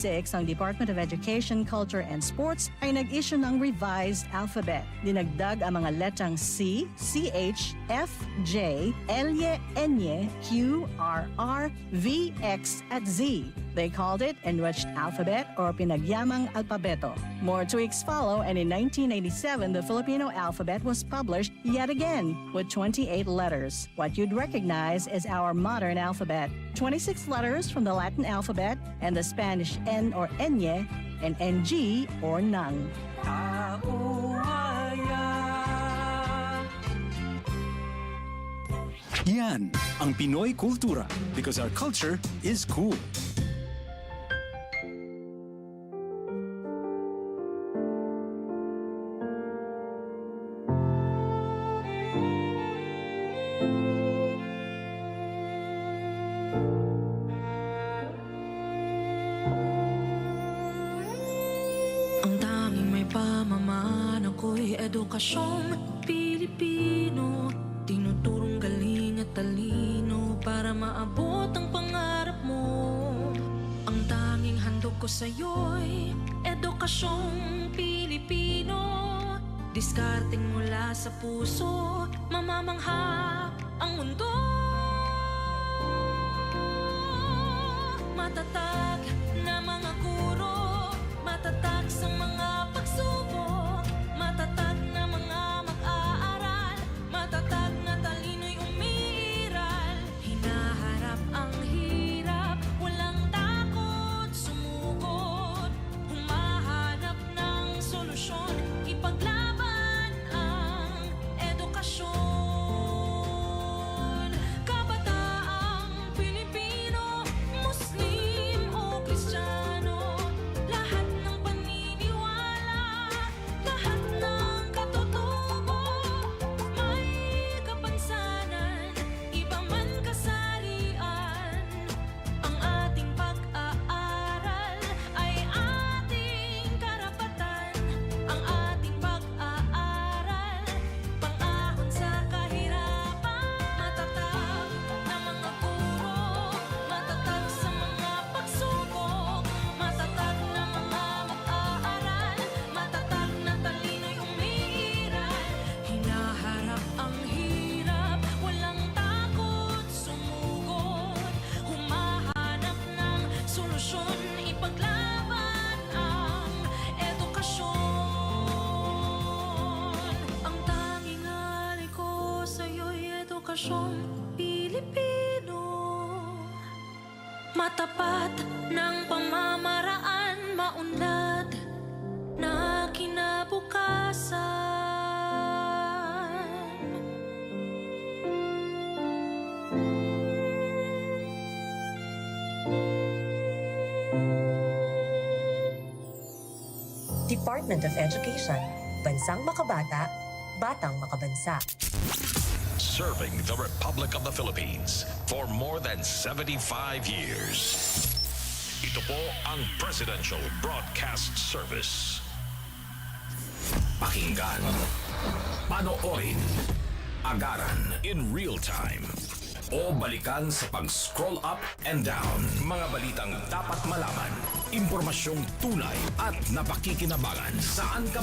Ang Department of Education, Culture and Sports ay nag-issue ng revised alphabet. Dinagdag ang mga letrang C, CH, F, J, L, N, Q, R, V, X at Z. They called it Enriched Alphabet or Pinagyamang Alpabeto. More tweaks follow, and in 1987, the Filipino alphabet was published yet again with 28 letters. What you'd recognize is our modern alphabet. 26 letters from the Latin alphabet and the Spanish N or Enye and NG or Nang. Yan ang Pinoy kultura because our culture is cool. Edukasyong Pilipino, tinuturong galing at talino para maabot ang pangarap mo. Ang tanging handog ko sa'yo'y edukasyong Pilipino. Diskarteng mula sa puso, mamamangha ang mundo. Matatag na mga guro, matatag sa mga pagsubok, matatag na mga mag-aaral, matatag na talino'y umiiral. Hinaharap ang hirap, walang takot, sumugod, humahanap ng solusyon, ipaglaban ang edukasyon. Kabataang Pilipino, Muslim o Kristiyano, lahat ng paniniwala, lahat ng katutubo, may kapansanan, iba man kasarian. Ang ating pag-aaral ay ating karapatan. Ang ating pag-aaral, pang-ahon sa kahirapan. Matatag na mga guro, matatag sa mga pagsubok, matatag na mga mag-aaral, matatag na talino'y umiiral. Hinaharap ang hirap, walang takot, sumugod, humahanap ng solusyon, ipaglaban ang edukasyon. Ang tanging alay ko sa'yo'y edukasyong Pilipino. Matapat ng pamamaraan, maunlad na kinabukasan. Department of Education, Bansang Makabata, Batang Makabansa. Serving the Republic of the Philippines for more than 75 years. Ito po ang Presidential Broadcast Service. Pakinggan, panoorin, agaran in real time, o balikan sa pag-scroll up and down. Mga balitang dapat malaman, impormasyong tunay at napakikinabangan. Saan ka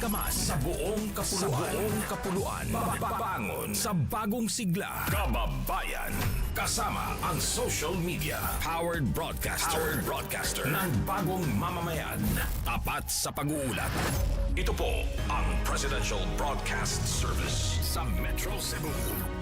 man, sa buong kapuluan. Babangon sa bagong sigla. Kababayan. Kasama ang social media. Powered broadcaster ng bagong mamamayan. Tapat sa pag-uulat. Ito po ang Presidential Broadcast Service sa Metro Cebu.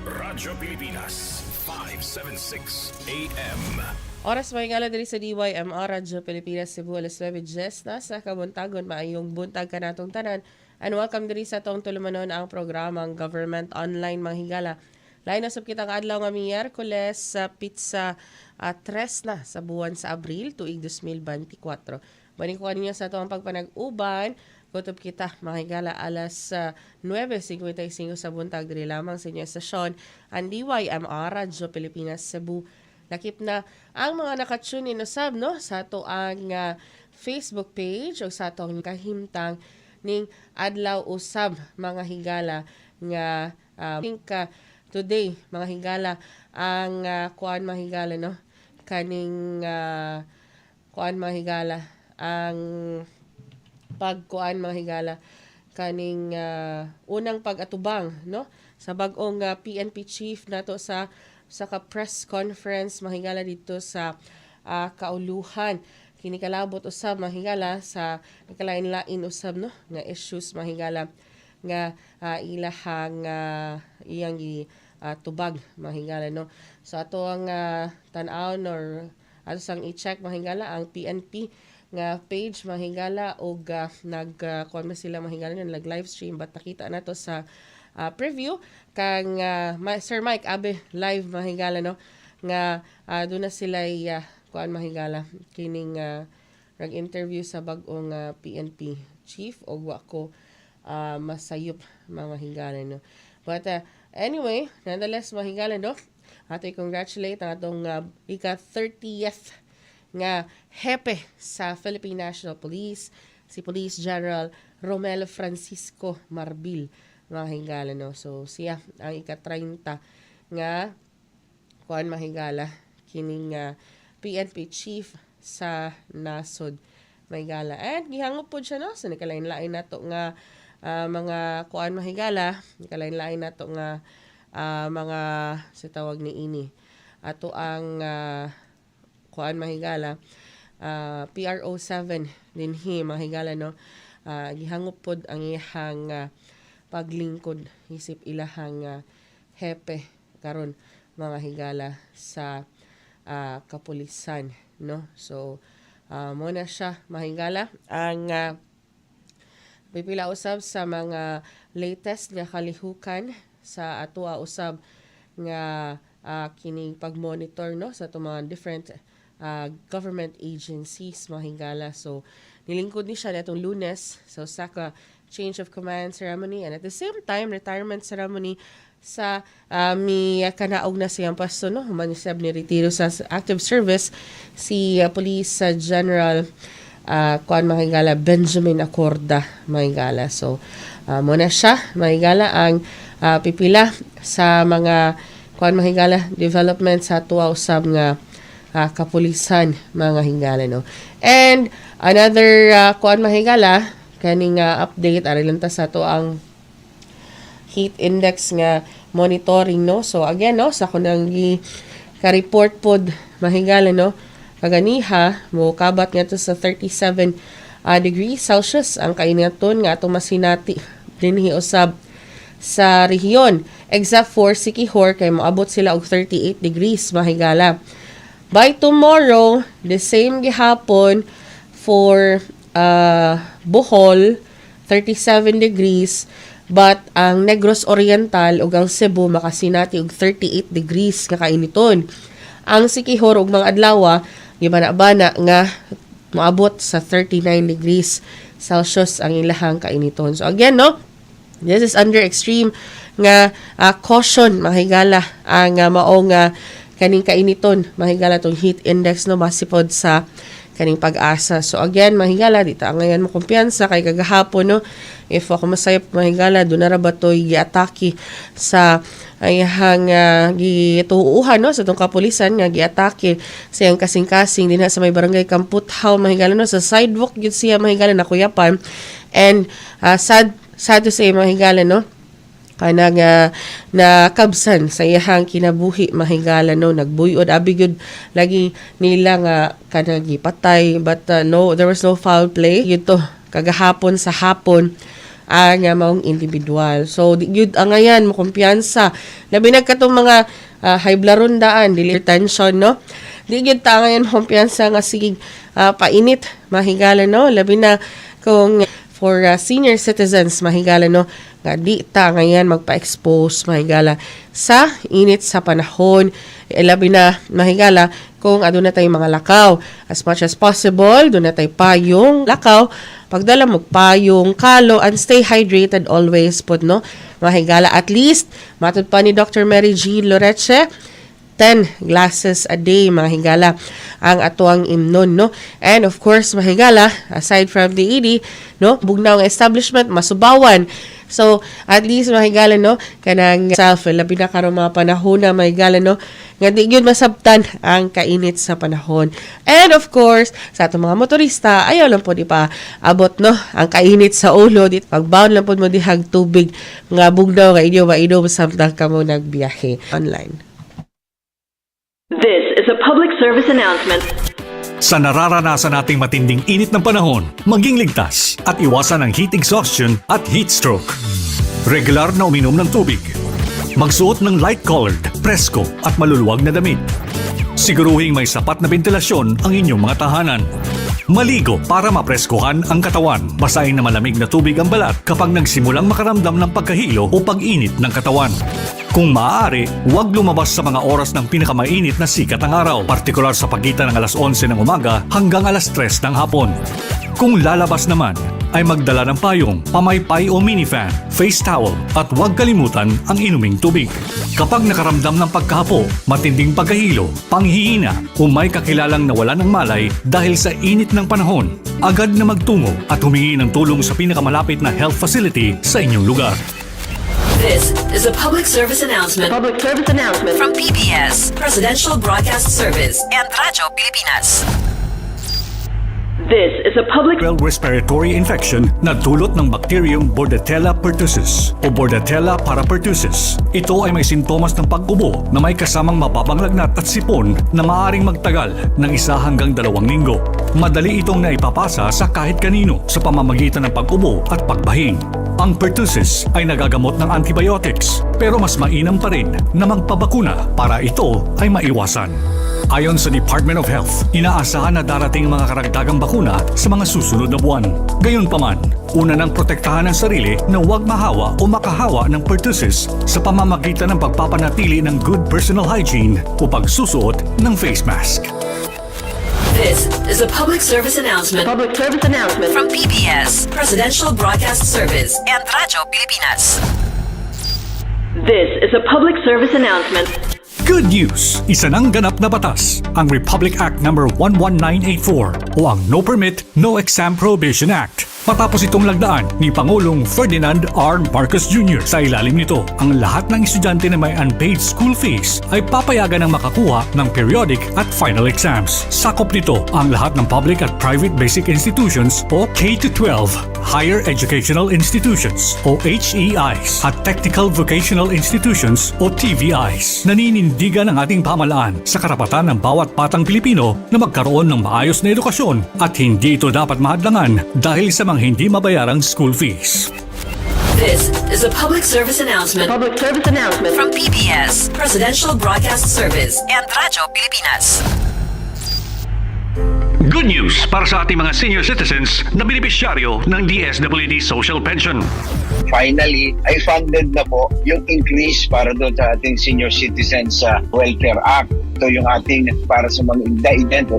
Radyo Pilipinas, 576 AM. Oras may ngala diri sa DYMR Radyo Pilipinas Cebu, alas 9:10 na sa kabuntagon. Maayong buntag ka natong tanan. And welcome diri sa tong tulumanon ang programang Government Online Manghigala. Lain na sab kitang adlaw nga Miyerkules sa pizza 3 na sa buwan sa Abril tuig 2024. Balik ko niya sa itong pagpanag-uban. Kutob kita, makigala alas 9:55 sa buntag diri lamang sa inyong estasyon ang DYMR Radyo Pilipinas Cebu. Nakip na ang mga nakatune in usab no sa ato ang Facebook page o sa atong kahimtang ning adlaw usab mga higala nga today mga higala ang kuan mga higala no kaning kuan mahigala ang pagkuan mahigala kaning unang pag-atubang no sa bag-ong PNP chief nato sa ka press conference mahigala dito sa kauluhan kini kalabot usab mahigala sa kalain-lain usab no nga issues mahigala nga ilahang iyang tubag mahigala no so ato ang tan-aw or ato sang i-check mahigala ang PNP nga page mahigala og nag-kuan sila mahigala nag live stream but nakita nato sa preview kang Sir Mike Abe live mahigala no nga doon na sila kuan mahigala kining nag-interview sa bag-ong PNP chief og wa ko masayop mahigala no but anyway nonetheless mahigala no ato congratulate ang atong ika 30th nga hepe sa Philippine National Police si Police General Romel Francisco Marbil mahigala no so siya ang ika 30 nga kuan mahigala kining PNP chief sa nasod mahigala and gihangop pod siya no sa nakalain-lain nato nga mga kuan mahigala nakalain-lain nato nga mga sa tawag ni ini ato ang kuan mahigala PRO 7 dinhi mahigala no gihangop pod ang iyang paglingkod isip ilahang hepe karon mga higala sa kapulisan no so mo na siya mahigala ang pipila usab sa mga latest nga kalihukan sa atua usab nga kining pag-monitor no sa mga different government agencies mahigala so nilingkod ni siya natong Lunes so sa change of command ceremony and at the same time retirement ceremony sa mi kanaog na siyang pasto no manisab ni retiro sa active service si Police General kuan mahigala Benjamin Acorda mahigala so mo na siya mahigala ang pipila sa mga kuan mahigala development sa tuwa usab nga kapulisan mga higala no and another kuan mahigala kaning update aron ta sa to ang heat index nga monitoring no so again no sa kunang ka-report pod mahigala no kaganiha mo kabat nga to sa 37 degrees Celsius ang kainaton nga atong masinati dinhi usab sa rehiyon except for Siquijor kay moabot sila og 38 degrees mahigala. By tomorrow, the same gihapon for Bohol, 37 degrees. But ang Negros Oriental ug ang Cebu makasinati og 38 degrees nga kainiton. Ang Siquijor ug mga adlaw gibana-bana nga moabot sa 39 degrees Celsius ang ilahang kainiton. So again, no, this is under extreme nga caution mahigala ang maong kaning kainiton mahigala tong heat index no basipod sa kaning pag-asa. So again mahigala dita ngayon mo kumpiyansa kay kagahapon no if ako masayop mahigala do na ra ba toy giatake sa ayahang gituuhan no sa tong kapulisan nga giatake sa iyang kasing-kasing dinha sa may barangay Kamputhaw mahigala no sa sidewalk gid siya mahigala nakuyapan and sad to say mahigala no kanang nakabsan sa iyahang kinabuhi mahigala no nagbuyod abigud lagi nila nga kanang gipatay but no there was no foul play yun kagahapon sa hapon ang maong individual so yun ang ngayon mo kumpiyansa labi na katong mga high blaron daan dili tension no di gyud ta ngayon kumpiyansa nga sige painit mahigala no labi na kung for senior citizens mahigala no nga di ta ngayon magpa-expose mahigala sa init sa panahon labi na mahigala kung aduna tay mga lakaw as much as possible do na tay payong lakaw pagdala mo payong kalo and stay hydrated always pod no mahigala at least matud pa ni Dr. Mary G. Loreche 10 glasses a day, mga higala, ang atuang imnon, no? And of course, mga higala, aside from the ED, no, bugnaw nga establishment, masubawan. So, at least, mga higala, no, kanang self, labi na karong mga panahon na, mga higala, no, nga di yun masabtan ang kainit sa panahon. And of course, sa atong mga motorista, ayaw lang po di pa abot, no, ang kainit sa ulo, di pagbaon lang po mo dihag tubig, nga bugnaw, nga inyo mainom samtang ka mo nagbiyahe online. This is a public service announcement. Sa nararanasan nating matinding init ng panahon, maging ligtas at iwasan ang heat exhaustion at heat stroke. Regular na uminom ng tubig. Magsuot ng light-colored, presko at maluluwag na damit. Siguruhing may sapat na ventilasyon ang inyong mga tahanan. Maligo para mapreskohan ang katawan. Basahin na malamig na tubig ang balat kapag nagsimulang makaramdam ng pagkahilo o pag-init ng katawan. Kung maaari, huwag lumabas sa mga oras ng pinakamainit na sikat ng araw, partikular sa pagitan ng alas 11 ng umaga hanggang alas 3 ng hapon. Kung lalabas naman, ay magdala ng payong, pamaypay o minifan, face towel at huwag kalimutan ang inuming tubig. Kapag nakaramdam ng pagkahapo, matinding pagkahilo, panghihina o may kakilalang nawala ng malay dahil sa init ng panahon, agad na magtungo at humingi ng tulong sa pinakamalapit na health facility sa inyong lugar. This is a public service announcement. Public service announcement from PBS, Presidential Broadcast Service, and Radyo Pilipinas. This is a public Respiratory infection na dulot ng Bacterium Bordetella pertussis o Bordetella parapertussis. Ito ay may sintomas ng pag-ubo na may kasamang mababang lagnat at sipon na maaaring magtagal ng 1 hanggang 2 linggo. Madali itong naipapasa sa kahit kanino sa pamamagitan ng pag-ubo at pagbahing. Ang pertussis ay nagagamot ng antibiotics pero mas mainam pa rin na magpabakuna para ito ay maiwasan. Ayon sa Department of Health, inaasahan na darating mga karagdagang bakuna sa mga susunod na buwan. Gayunpaman, una nang protektahan ang sarili na huwag mahawa o makahawa ng pertussis sa pamamagitan ng pagpapanatili ng good personal hygiene o pagsusuot ng face mask. This is a public service announcement. Public service announcement from PBS, Presidential Broadcast Service, and Radyo Pilipinas. This is a public service announcement. Good news! Isa ng ganap na batas, ang Republic Act No. 11984 o ang No Permit, No Exam Prohibition Act. Matapos itong lagdaan ni Pangulong Ferdinand R. Marcos Jr. Sa ilalim nito, ang lahat ng estudyante na may unpaid school fees ay papayagan ng makakuha ng periodic at final exams. Sakop nito ang lahat ng public at private basic institutions o K-12, higher educational institutions o HEIs at technical vocational institutions o TVIs. Naninindigan ang ating pamahalaan sa karapatan ng bawat batang Pilipino na magkaroon ng maayos na edukasyon at hindi ito dapat mahadlangan dahil sa mga hindi mabayarang school fees. This is a public service announcement. Public service announcement from PBS, Presidential Broadcast Service, and Radyo Pilipinas. Good news para sa ating mga senior citizens na benepisyaryo ng DSWD Social Pension. Finally, ay funded na po yung increase para doon sa ating Senior Citizens Welfare Act. Ito yung ating para sa mga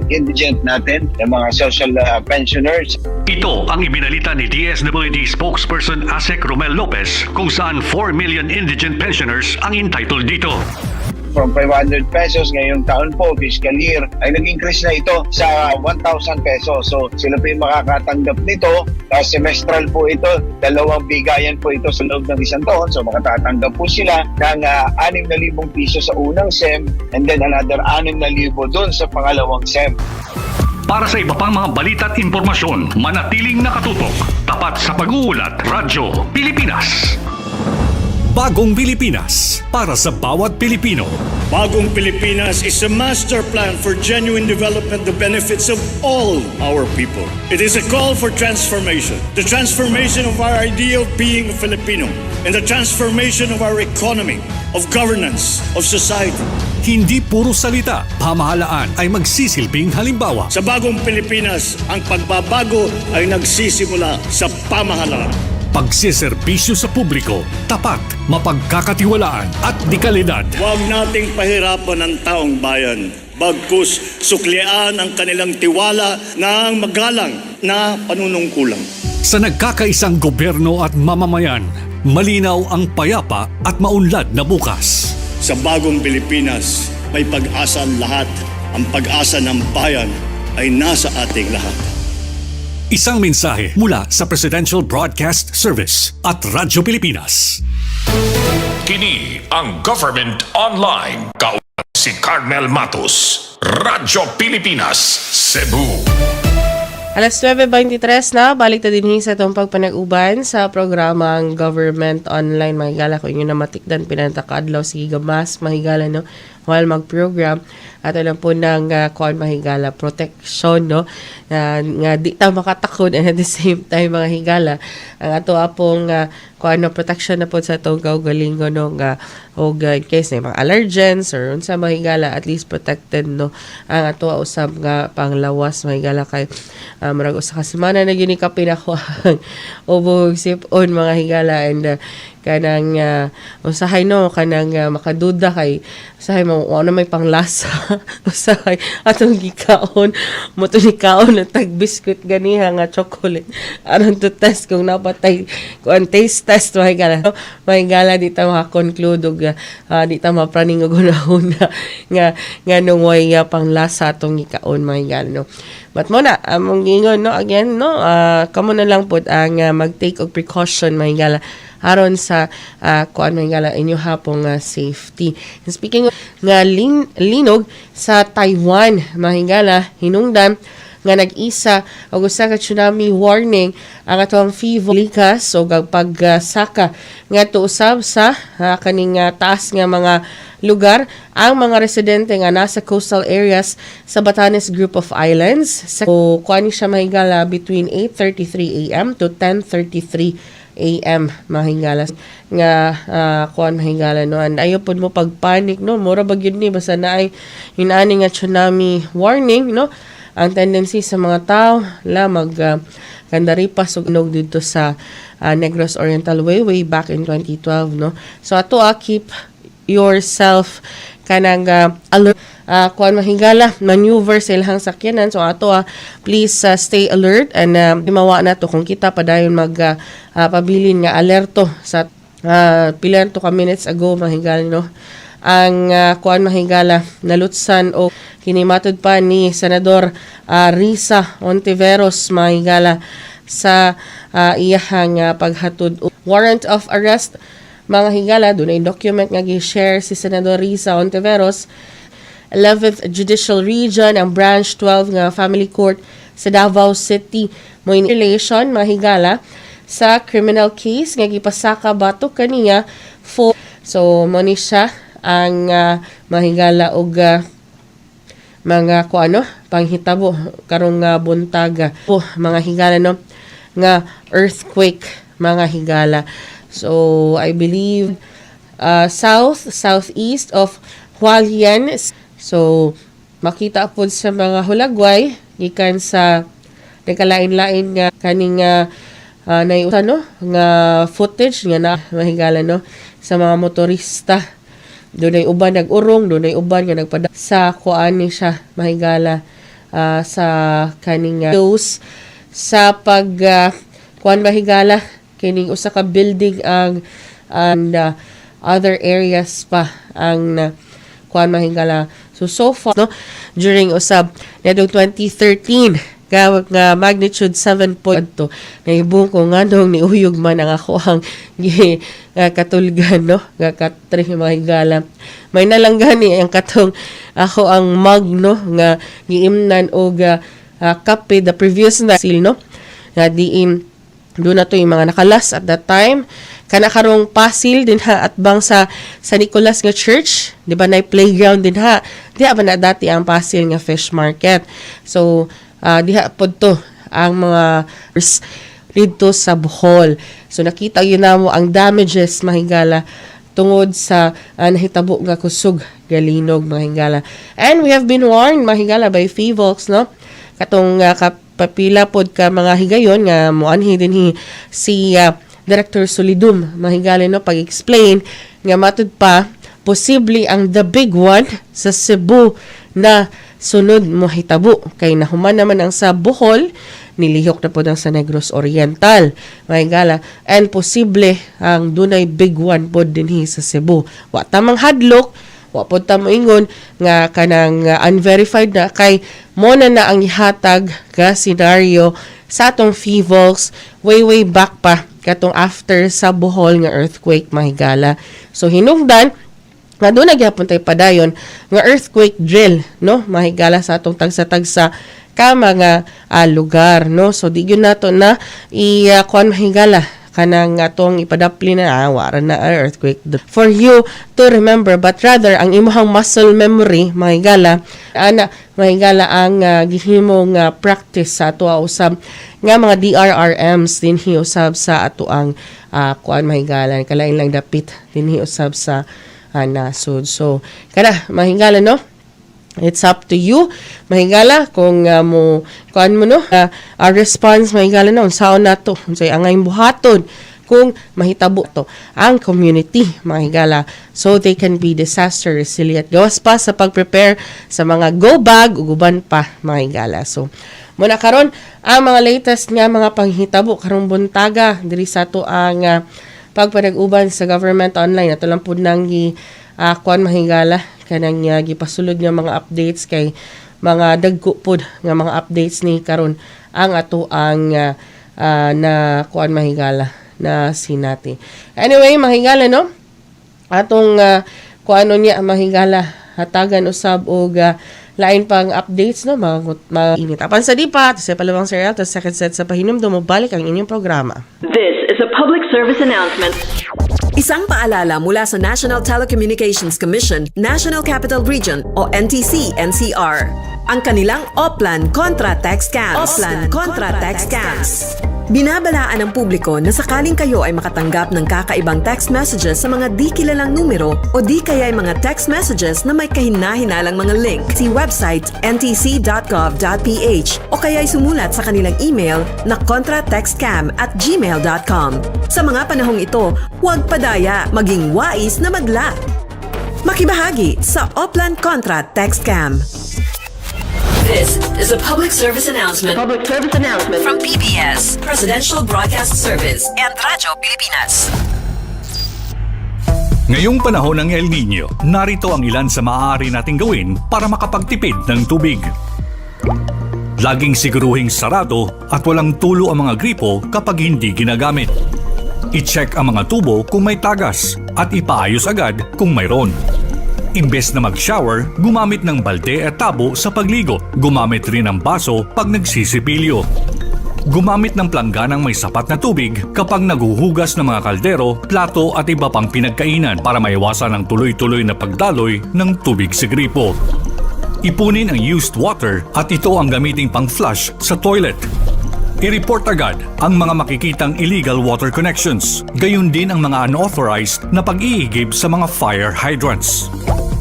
indigent natin, yung mga social pensioners. Ito ang ibinalita ni DSWD spokesperson Asek Romel Lopez kung saan 4 million indigent pensioners ang entitled dito. From 500 pesos ngayong taon po, fiscal year, ay nag-increase na ito sa 1,000 pesos. So sila po yung makakatanggap nito. Semestral po ito, 2 bigayan po ito sa loob ng 1 taon. So makatatanggap po sila ng 6,000 piso sa unang SEM and then another 6,000 doon sa pangalawang SEM. Para sa iba pang mga balita at impormasyon, manatiling nakatutok. Tapat sa pag-uulat, Radyo Pilipinas. Bagong Pilipinas para sa bawat Pilipino. Bagong Pilipinas is a master plan for genuine development, the benefits of all our people. It is a call for transformation. The transformation of our idea of being a Filipino and the transformation of our economy, of governance, of society. Hindi puro salita, pamahalaan ay magsisilbing halimbawa. Sa Bagong Pilipinas, ang pagbabago ay nagsisimula sa pamahalaan. Pagsiserbisyo sa publiko, tapat, mapagkakatiwalaan at dekalidad. Huwag nating pahirapan ang taong bayan. Bagkus, suklian ang kanilang tiwala ng magalang na panunungkulan. Sa nagkakaisang gobyerno at mamamayan, malinaw ang payapa at maunlad na bukas. Sa Bagong Pilipinas, may pag-asa ang lahat. Ang pag-asa ng bayan ay nasa ating lahat. Isang mensahe mula sa Presidential Broadcast Service at Radyo Pilipinas. Kini ang Government Online. Kauban si Carmel Matus. Radyo Pilipinas, Cebu. Alas 9:23 na, balik na din sa itong pagpanag-uban sa programang Government Online. Mahigala ko inyo na matikdan pinantakadlaw si Gamas, mahigala no, while mag-program. At alam po ng kuan mahigala, protection, no? Nga di ta makatakod and at the same time mga higala. Ang ato apong kuan no, protection na po sa itong kaugalingo, no? Og in case na mga allergens or unsa mahigala, at least protected, no? Ang ato usab nga panglawas mahigala kay murag usa ka semana na gini ka pinakuang ubog sipon mga higala and kanang usahay no kanang makaduda kay usahay mo ano may panglasa usahay atong gikaon mo to ni kaon na tag biscuit ganiha nga chocolate aron to test kung napatay kung taste test may gala di ta maka-conclude og di ta mapraning og hunahuna nga nung way panglasa atong gikaon may gala no. But mo na, among gingon, no, again, no, kamo na lang po ang mag-take of precaution, mahigala, aron sa, kung ano mahigala, inyo hapong safety. And speaking of, nga linog sa Taiwan, mahigala, hinungdan, nga nag-isa og usa ka tsunami warning ang atong FIVO likas o pagsaka nga tuusab sa kaning taas nga mga lugar ang mga residente nga nasa coastal areas sa Batanes group of islands. So kuani siya mahigala between 8:33 AM to 10:33 AM mahingala nga kuan mahingala no, and ayo pud mo pagpanik no, mura ba gyud ni basta naay hinani nga tsunami warning no. Ang tendency sa mga tao la kandaripas og inog dito sa Negros Oriental way back in 2012 no. So ato keep yourself kanang alert kuan mahigala maneuver sa ilang sakyanan. So ato please stay alert and mawa na to kung kita padayon pabilin nga alerto sa pilan to ka minutes ago mahigala no. Ang kuan mahigala nalutsan o kinimatod pa ni Senador Risa Ontiveros mahigala sa iyahang paghatod warrant of arrest mga higala. Dunay document nga gi-share si Senador Risa Ontiveros 11th Judicial Region ang Branch 12 nga Family Court sa Davao City mo in relation mahigala sa criminal case nga gipasaka batok kaniya for so mo ni siya ang mahigala og mga kuano panghitabo karong buntaga mga higala no nga earthquake mga higala. So I believe southeast of Hualien. So makita pod sa mga hulagway gikan sa nagkalain-lain nga kaning no nga footage nga na mahigala no sa mga motorista. Dunay uban nag-urong, dunay uban nga nagpada sa kuan ni siya mahigala sa kaning news sa pag kuan mahigala kining usa ka building ang and other areas pa ang kuan mahigala. So far no during usab nitong 2013 nga magnitude 7.2 naibong ko nga nung niuyog man ang ako ang katulgan no nga katri mahigala may nalanggani ang katong ako ang mug no nga giimnan og kape the previous na sil no nga diin do na to yung mga nakalas at that time kana karong pasil din ha at bang sa Nicolas nga church di ba na playground din ha di ba na dati ang pasil nga fish market. So diha pod to ang mga dito sa Bohol. So nakita yun na mo ang damages mahigala tungod sa nahitabo nga kusog galinog mahigala. And we have been warned mahigala by FIVOLX no katong kapapila pod ka mga higayon nga moanhi dinhi si Director Solidum mahigala no pag-explain nga matud pa posible ang the big one sa Cebu na sunod mo hitabo kay nahuman naman ang sa Bohol nilihok na po ng sa Negros Oriental mahigala and posible ang dunay big one po dinhi sa Cebu wa tamang hadlok wa pod ta moingon nga kanang unverified na kay mo na ang ihatag nga scenario sa atong FIVOLs way back pa katong after sa Bohol nga earthquake mahigala. So hinungdan nga doon nagyapon tayo padayon nga earthquake drill, no? Mahigala sa atong tagsa-tagsa ka mga lugar, no? So di yun nato na kuan mahigala kanang atong ipadapli na wara na earthquake for you to remember, but rather ang imong muscle memory mahigala mahigala ang gihimong practice sa ato usab nga mga DRRMs din hiusab sa ato ang kuan mahigala kalain lang dapit din hiusab sa nasud. So kada mahigala, no? It's up to you mahigala kung mo kuan mo, no, our response mahigala na unsaon nato unsay angay buhaton kung mahitabo to ang community mahigala so they can be disaster resilient. Gawas pa sa pag-prepare sa mga go bag ug uban pa mahigala. So muna karon ang mga latest nga mga panghitabo karong buntaga diri sa to ang pagpanag-uban sa government online. Ato lang pud nang kuan mahigala kanang gipasulod nga mga updates kay mga dagko pod nga mga updates ni karon ang ato ang na kuan mahigala na sinati. Anyway, mahigala, no? Atong kuano niya mahigala hatagan usab og lain pang updates, no, mainit. Apan sa dipa, sa palawang serial, sa second set sa pahinumdum, mabalik ang inyong programa. This is a public service announcement. Isang paalala mula sa National Telecommunications Commission, National Capital Region o NTC-NCR. Ang kanilang Oplan Contra Text Scams. Oplan Contra Text Scams. Binabalaan ng publiko na sakaling kayo ay makatanggap ng kakaibang text messages sa mga di kilalang numero o di kaya ay mga text messages na may kahina-hinalang mga link. See website ntc.gov.ph o kaya ay sumulat sa kanilang email na contratextcam@gmail.com. Sa mga panahong ito, huwag padaya, maging wais na magla. Makibahagi sa Oplan Contra Text Scam. This is a public service announcement. Public service announcement from PBS, Presidential Broadcast Service, and Radyo Pilipinas. Ngayong panahon ng El Niño, narito ang ilan sa maaari nating gawin para makapagtipid ng tubig. Laging siguruhing sarado at walang tulo ang mga gripo kapag hindi ginagamit. I-check ang mga tubo kung may tagas at ipaayos agad kung mayroon. Imbes na mag-shower, gumamit ng balde at tabo sa pagligo. Gumamit rin ng baso pag nagsisipilyo. Gumamit ng plangganang may sapat na tubig kapag naguhugas ng mga kaldero, plato at iba pang pinagkainan para maiwasan ang tuloy-tuloy na pagdaloy ng tubig sa gripo. Ipunin ang used water at ito ang gamiting pang-flush sa toilet. I-report agad ang mga makikitang illegal water connections, gayon din ang mga unauthorized na pag-iigib sa mga fire hydrants.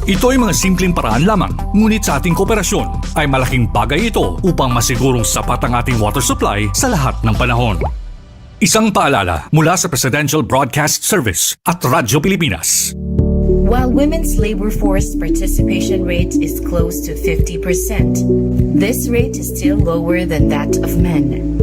Ito ay mga simpleng paraan lamang, ngunit sa ating kooperasyon ay malaking bagay ito upang masigurong sapat ang ating water supply sa lahat ng panahon. Isang paalala mula sa Presidential Broadcast Service at Radyo Pilipinas. While women's labor force participation rate is close to 50%, this rate is still lower than that of men.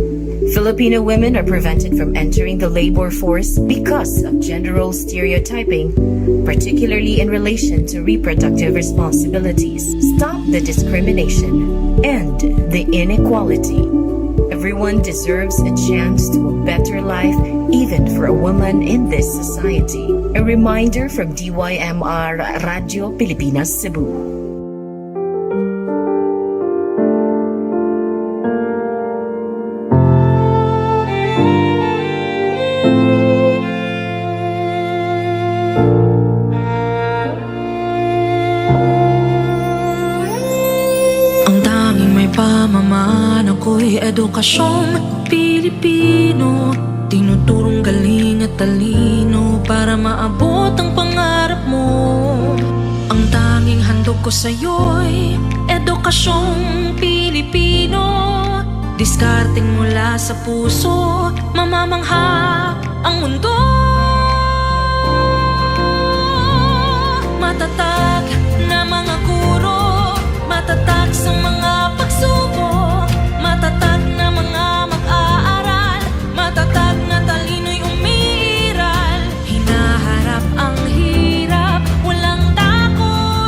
Filipino women are prevented from entering the labor force because of gender role stereotyping, particularly in relation to reproductive responsibilities. Stop the discrimination and the inequality. Everyone deserves a chance to a better life, even for a woman in this society. A reminder from DYMR Radyo Pilipinas, Cebu. Pamaman ako'y edukasyong Pilipino, tinuturong galing at talino para maabot ang pangarap mo. Ang tanging handog ko sa'yo'y edukasyong Pilipino, diskarteng mula sa puso, mamamangha ang mundo. Matatag na mga guro, matatag sa mga pagsubok, matatag na mga mag-aaral, matatag na talino'y umiiral. Hinaharap ang hirap, walang takot.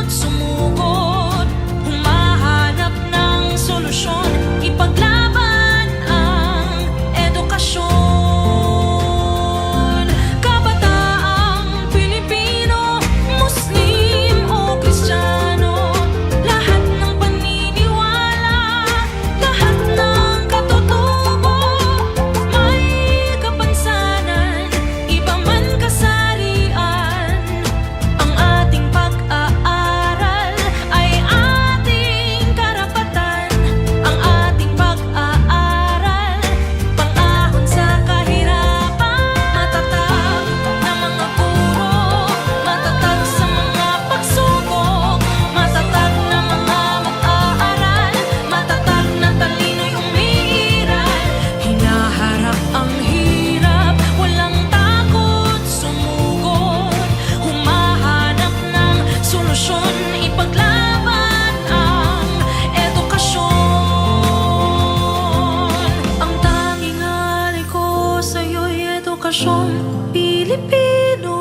nasyong Pilipino,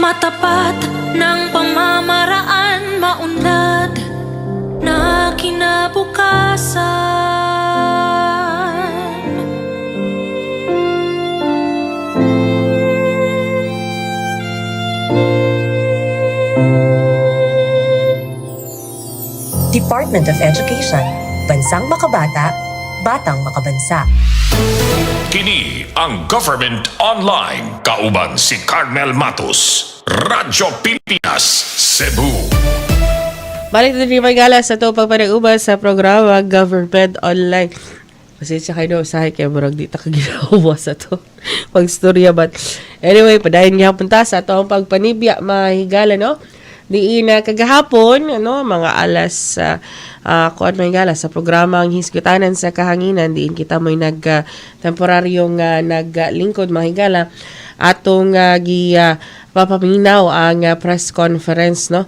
matapat ng pamamaraan, maunlad na kinabukasan. Department of Education, Bansang Makabata, Batang Makabansa. Kini ang Government Online. Kauban si Carmel Matus. Radyo Pilipinas, Cebu. Balik na rin magala sa ito pagpanag-uban sa programa Government Online. Pasensya kayo na usahay kaya marag di ta kaginawa sa ito. Pag-storya ba? Anyway, padayon nga punta sa ito ang pagpanibya, mga higala, no? Diin na kagahapon, mga alas kuan mahigala sa programang Hisgutanan sa Kahanginan, diin kita mo'y temporaryong naglingkod mahigala atong papaminaw ang press conference, no?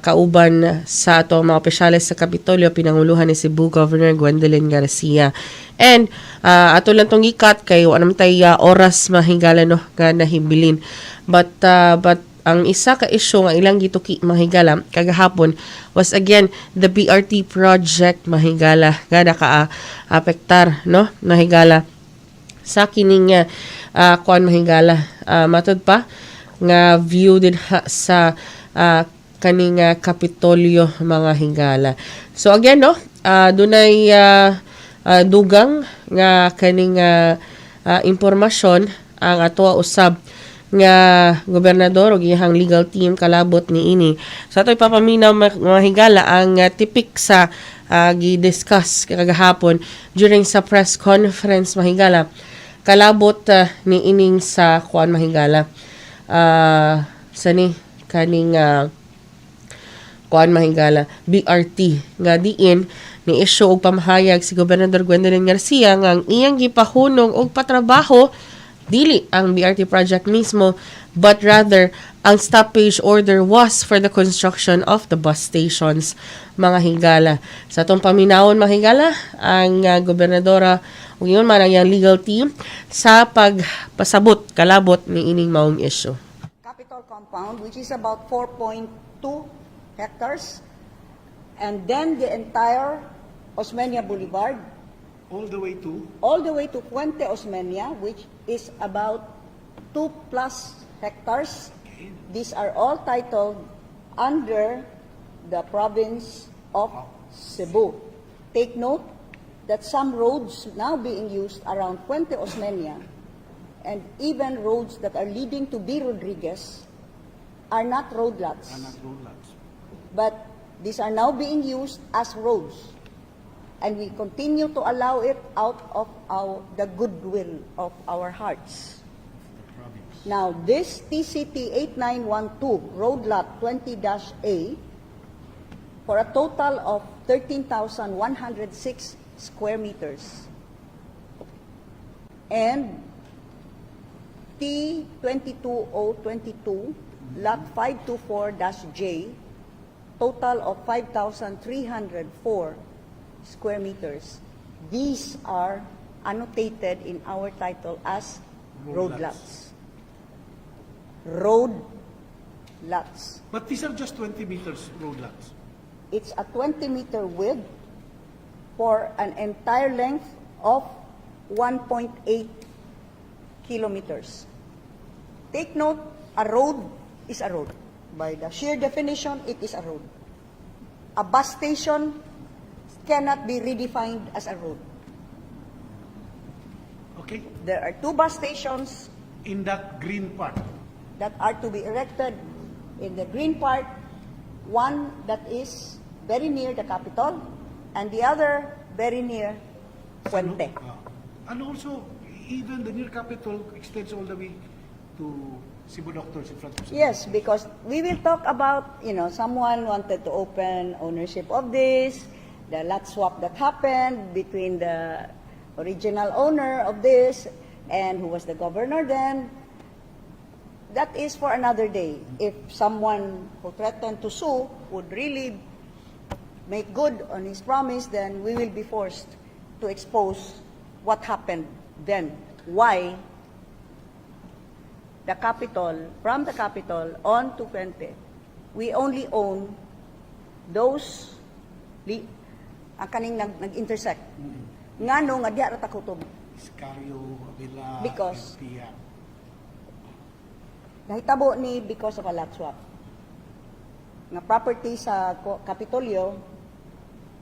Kauban sa atong mga opisyales sa Kapitolyo, pinanguluhan ni Cebu Governor Gwendolyn Garcia. And ato lang tong ikat kay wala man tay oras mahigala, no, nga nahibilin. But ang isa ka issue nga ilang gituki mahigala kagahapon was again the BRT project mahigala nga naka-apektar, no, mahigala sa kining kuan mahigala matud pa nga view din sa kaning Kapitolyo mga higala. So again, no, dunay dugang nga kaning impormasyon ang ato usab nga gobernador ug iyang legal team kalabot ni ini. So ato'y papaminaw mga higala ang tipik sa gi-discuss kagahapon during sa press conference mahigala. Kalabot ni ining sa kuan mahigala. Sani kaning kuan mahigala BRT nga diin ni issue og pamahayag si Gobernador Gwendolyn Garcia nga ang iyang gipahunong og patrabaho dili ang BRT project mismo, but rather ang stoppage order was for the construction of the bus stations, mga higala. Sa itong paminawon, mga higala, ang gobernadora ug yun man ang legal team sa pagpasabot, kalabot ni ining maong issue. Capitol compound, which is about 4.2 hectares, and then the entire Osmeña Boulevard, All the way to Puente Osmeña, which is about 2+ hectares. These are all titled under the province of Cebu. Take note that some roads now being used around Puente Osmeña and even roads that are leading to B. Rodriguez are not road lots. But these are now being used as roads. And we continue to allow it out of the goodwill of our hearts. Now, this TCT 8912 road lot 20-A for a total of 13,106 square meters. And T22022 lot 524-J total of 5,304 square meters. These are annotated in our title as road lots. Road lots. But these are just 20 meters road lots. It's a 20-meter width for an entire length of 1.8 kilometers. Take note, a road is a road. By the sheer definition, it is a road. A bus station cannot be redefined as a road. Okay. There are 2 bus stations In that green part. that are to be erected in the green part, one that is very near the Capitol and the other very near Puente. And also, even the near capital extends all the way to Cebu Doctors in front of Cebu. Yes, because we will talk about, someone wanted to open ownership of this, the lot swap that happened between the original owner of this and who was the governor then. That is for another day. If someone who threatened to sue would really make good on his promise, then we will be forced to expose what happened then. why the capital, from the capital on to Puente, we only own those ang kaning nag-intersect. Ngano nga diya ra ta kutob? Iscario, Avila, Because Pia. nahitabo ni because of a lot swap. Nga property sa Kapitolyo,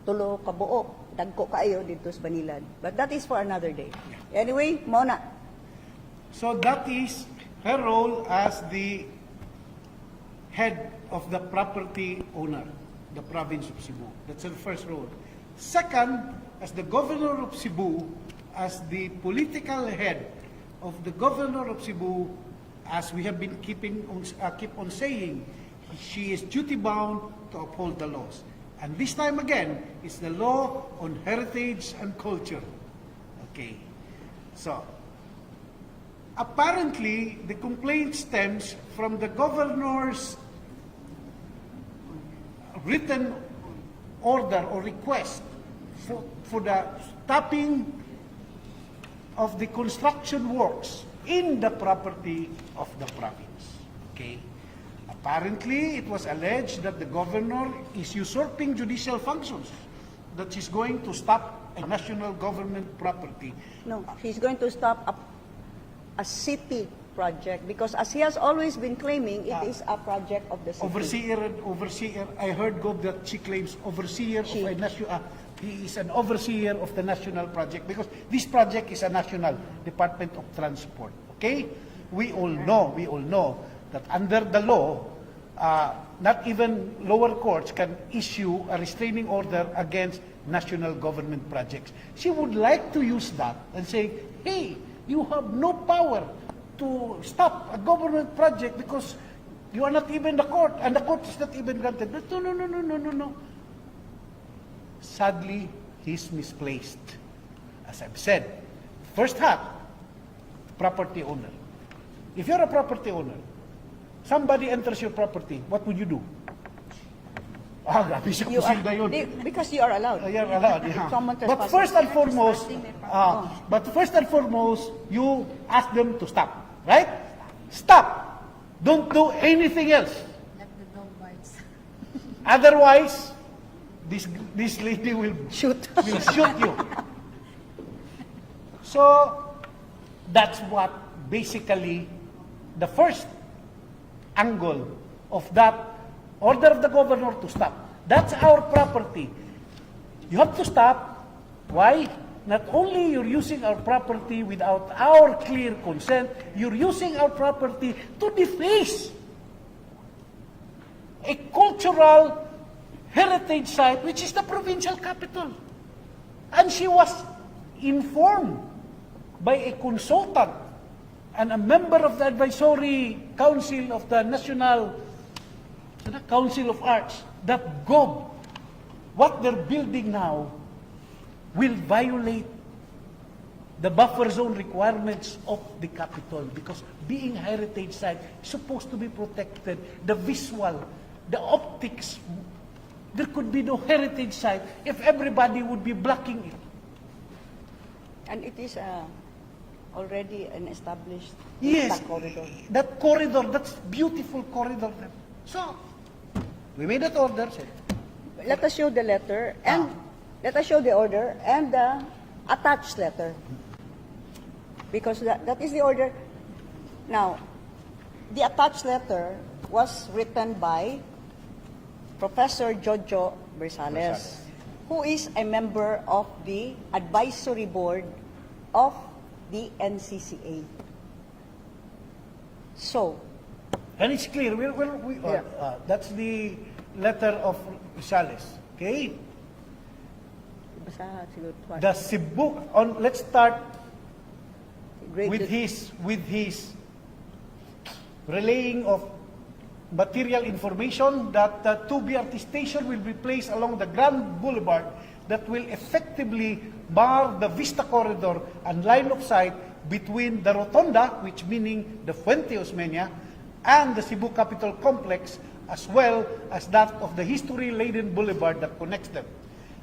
tulo ka buok, dagko kaayo dito sa Banilan. But that is for another day. Anyway, Mona. So that is her role as the head of the property owner, the province of Cebu. That's her first role. Second, as the governor of Cebu, as the political head of the governor of Cebu, as we have been keep on saying, she is duty-bound to uphold the laws. And this time again, it's the law on heritage and culture. Okay. So, apparently, the complaint stems from the governor's written order or request for the stopping of the construction works in the property of the province. Okay. Apparently, it was alleged that the governor is usurping judicial functions, that she's going to stop a national government property. No, he's going to stop a city project because as he has always been claiming, it is a project of the city. Overseer, I heard Gob that she claims overseer of a national, he is an overseer of the national project because this project is a national Department of Transport. Okay? We all know that under the law, not even lower courts can issue a restraining order against national government projects. She would like to use that and say, hey, you have no power to stop a government project because you are not even the court, and the court is not even granted. But no. Sadly, he's misplaced. As I've said, first half, property owner. If you're a property owner, somebody enters your property, what would you do? Grabe siya kusing na yun. Because you are allowed. You're allowed, yeah. But first and foremost, you ask them to stop. Right? Stop. Don't do anything else. Let the dog bites. Otherwise, this lady will shoot you. So, that's what basically the first angle of that order of the governor to stop. That's our property. You have to stop. Why? Not only you're using our property without our clear consent, you're using our property to deface a cultural heritage site, which is the provincial capital. And she was informed by a consultant and a member of the advisory council of the National Council of Arts that GOB, what they're building now, will violate the buffer zone requirements of the capital because being a heritage site is supposed to be protected. The visual, the optics, there could be no heritage site if everybody would be blocking it. And it is already an established corridor. That corridor, that's beautiful corridor. So, we made that order. Let us show the letter and let us show the order and the attached letter. Because that is the order. Now, the attached letter was written by Professor Jojo Bersales, who is a member of the advisory board of the NCCA. So, and it's clear. That's the letter of Bersales. Okay. The Cebu. Let's start with his relaying of material information that the 2BRT station will be placed along the Grand Boulevard that will effectively bar the Vista Corridor and line of sight between the Rotonda, which meaning the Fuente Osmeña, and the Cebu Capitol Complex, as well as that of the history-laden boulevard that connects them.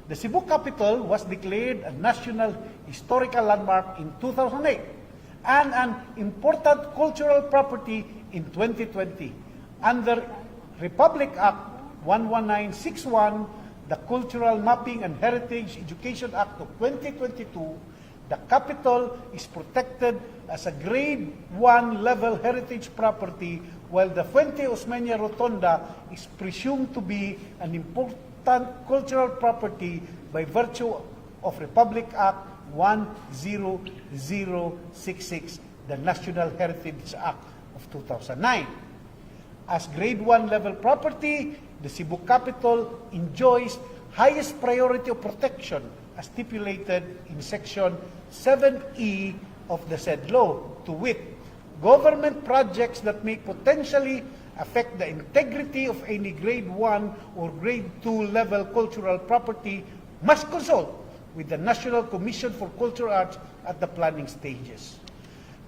The Cebu Capitol was declared a National Historical Landmark in 2008, and an important cultural property in 2020. Under Republic Act 11961, the Cultural Mapping and Heritage Education Act of 2022, the Capitol is protected as a Grade 1 level heritage property, while the Fuente Osmeña Rotonda is presumed to be an important cultural property by virtue of Republic Act 10066, the National Heritage Act of 2009. As Grade 1 level property, the Cebu Capitol enjoys highest priority of protection as stipulated in Section 7E of the said law, to wit, government projects that may potentially affect the integrity of any Grade 1 or Grade 2 level cultural property must consult with the National Commission for Cultural Arts at the planning stages.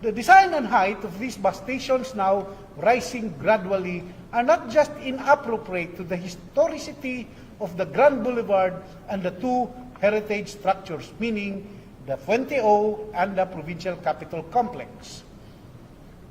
The design and height of these bus stations, now rising gradually, are not just inappropriate to the historicity of the Grand Boulevard and the two heritage structures, meaning the Fuente O and the Provincial Capitol Complex.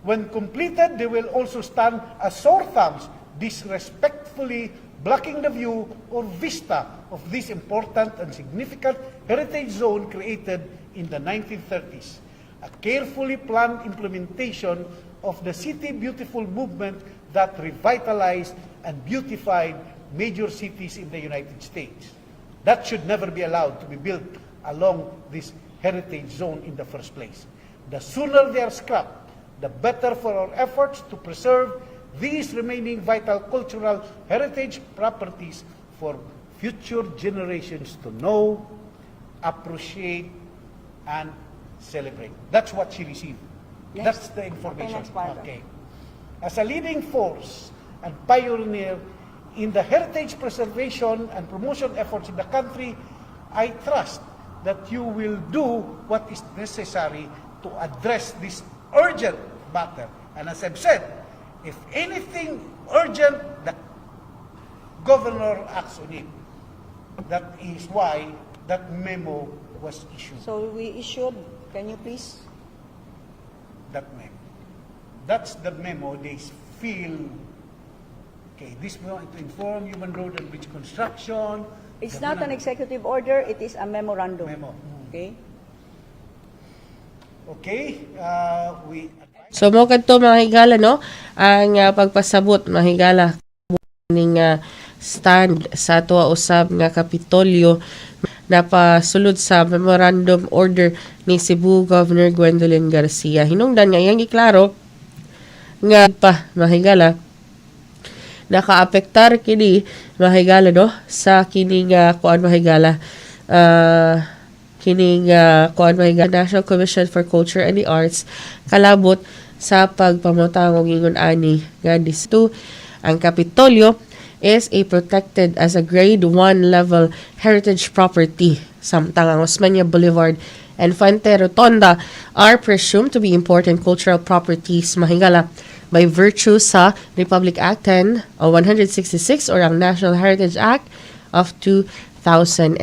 When completed, they will also stand as sore thumbs, disrespectfully blocking the view or vista of this important and significant heritage zone created in the 1930s. A carefully planned implementation of the City Beautiful movement that revitalized and beautified major cities in the United States. That should never be allowed to be built along this heritage zone in the first place. The sooner they are scrapped, the better for our efforts to preserve these remaining vital cultural heritage properties for future generations to know, appreciate, and celebrate. That's what she received. Yes. That's the information. Okay, next paragraph. Okay. As a leading force and pioneer in the heritage preservation and promotion efforts in the country, I trust that you will do what is necessary to address this urgent matter. And as I've said, if anything urgent, the governor acts on it. That is why that memo was issued. So we issued, can you please? That memo. That's the memo they feel. Okay, this memo to inform human road and bridge construction. It's not an executive order, it is a memorandum. Memo. Okay? Okay, we... So mo kadto mga higala no, ang pagpasabot mga higala ning stand sa tuwa usab nga Kapitolyo napasulod sa memorandum order ni Cebu Governor Gwendolyn Garcia. Hinungdan nga iyang iklaro nga pa mga higala nakaapektar kini mga higala no sa kining kuan mga higala kining kuan mga higala National Commission for Culture and the Arts kalabot sa pagpamutang og ingon ani nga disto ang Kapitolyo is a protected as a grade 1 level heritage property. Samtang ang Osmeña Boulevard and Fuente Rotonda are presumed to be important cultural properties mahigala by virtue sa Republic Act 10 o 166 or ang National Heritage Act of 2009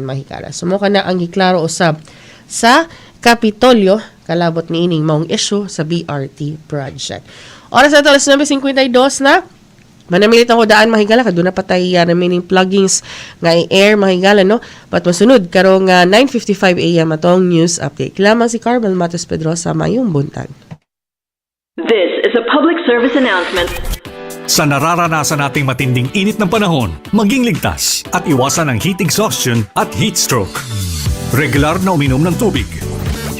mahigala. Sumuka na ang giklaro usab sa Kapitolyo kalabot ni ining maong issue sa BRT project. Oras na 9:52 na. Manamilit ako daan mahigala kaduna patay remaining pluggings nga i-air mahigala no. Pat masunod karong 9:55 AM atong news update. Lamang si Carmel, Matus, Pedroza, mayong buntag. This is a public service announcement. Sa nararanasan nating matinding init ng panahon, maging ligtas at iwasan ang heat exhaustion at heat stroke. Regular na uminom ng tubig.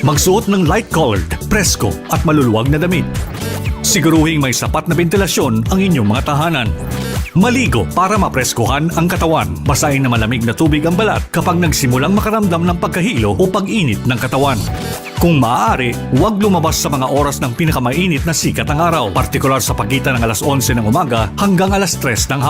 Magsuot ng light-colored, presko at maluluwag na damit. Siguruhing may sapat na ventilasyon ang inyong mga tahanan. Maligo para mapreskuhan ang katawan. Basahin na malamig na tubig ang balat kapag nagsimulang makaramdam ng pagkahilo o pag-init ng katawan. Kung maaari, huwag lumabas sa mga oras ng pinakamainit na sikat ng araw, partikular sa pagitan ng alas 11 ng umaga hanggang alas 3 ng hapon.